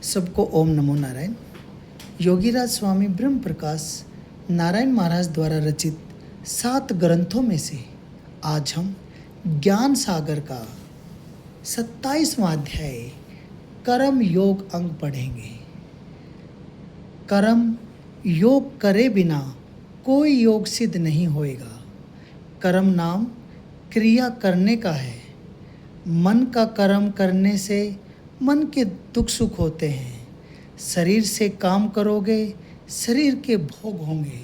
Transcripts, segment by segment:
सबको ओम नमो नारायण। योगीराज स्वामी ब्रह्म प्रकाश नारायण महाराज द्वारा रचित 7 ग्रंथों में से आज हम ज्ञान सागर का 27वां अध्याय कर्म योग अंग पढ़ेंगे। कर्म योग करे बिना कोई योग सिद्ध नहीं होएगा। कर्म नाम क्रिया करने का है। मन का कर्म करने से मन के दुख सुख होते हैं। शरीर से काम करोगे, शरीर के भोग होंगे।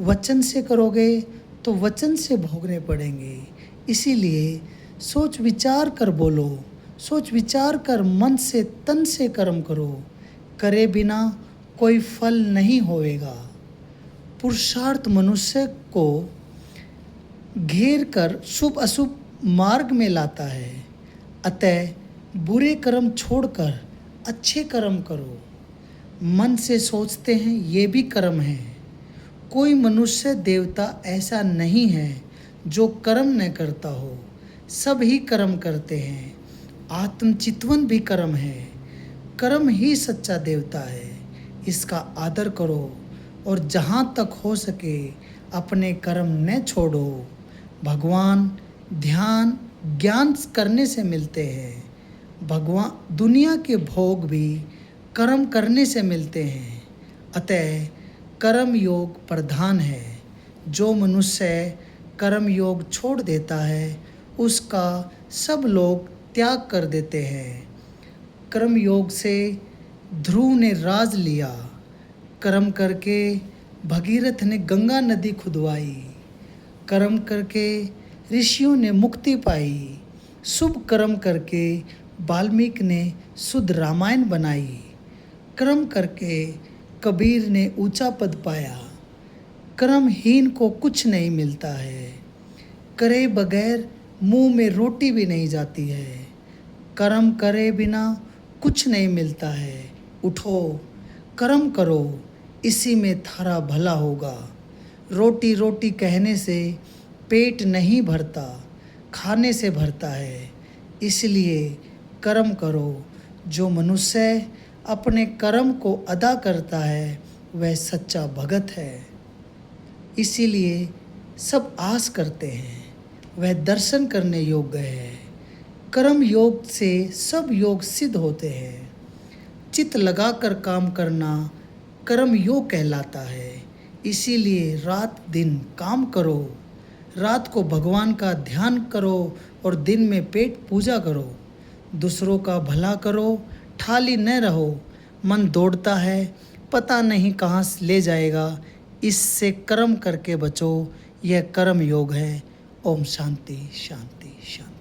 वचन से करोगे तो वचन से भोगने पड़ेंगे। इसीलिए सोच विचार कर बोलो, सोच विचार कर मन से तन से कर्म करो। करे बिना कोई फल नहीं होएगा। पुरुषार्थ मनुष्य को घेर कर शुभ अशुभ मार्ग में लाता है। अतः बुरे कर्म छोड़कर अच्छे कर्म करो। मन से सोचते हैं ये भी कर्म है। कोई मनुष्य देवता ऐसा नहीं है जो कर्म न करता हो। सब ही कर्म करते हैं। आत्मचितवन भी कर्म है। कर्म ही सच्चा देवता है। इसका आदर करो और जहाँ तक हो सके अपने कर्म न छोड़ो। भगवान ध्यान ज्ञान करने से मिलते हैं। भगवान दुनिया के भोग भी कर्म करने से मिलते हैं। अतः कर्म योग प्रधान है। जो मनुष्य कर्म योग छोड़ देता है उसका सब लोग त्याग कर देते हैं। कर्म योग से ध्रुव ने राज लिया। कर्म करके भगीरथ ने गंगा नदी खुदवाई। कर्म करके ऋषियों ने मुक्ति पाई। शुभ कर्म करके वाल्मीकि ने शुद्ध रामायण बनाई। कर्म करके कबीर ने ऊंचा पद पाया। कर्महीन को कुछ नहीं मिलता है। करे बगैर मुंह में रोटी भी नहीं जाती है। कर्म करे बिना कुछ नहीं मिलता है। उठो कर्म करो, इसी में थारा भला होगा। रोटी रोटी कहने से पेट नहीं भरता, खाने से भरता है। इसलिए कर्म करो। जो मनुष्य अपने कर्म को अदा करता है वह सच्चा भगत है। इसीलिए सब आस करते हैं, वह दर्शन करने योग्य है। कर्म योग से सब योग सिद्ध होते हैं। चित्त लगाकर काम करना कर्म योग कहलाता है। इसीलिए रात दिन काम करो। रात को भगवान का ध्यान करो और दिन में पेट पूजा करो। दूसरों का भला करो, ठाली न रहो। मन दौड़ता है, पता नहीं कहाँ ले जाएगा। इससे कर्म करके बचो। यह कर्म योग है। ओम शांति शांति शांति।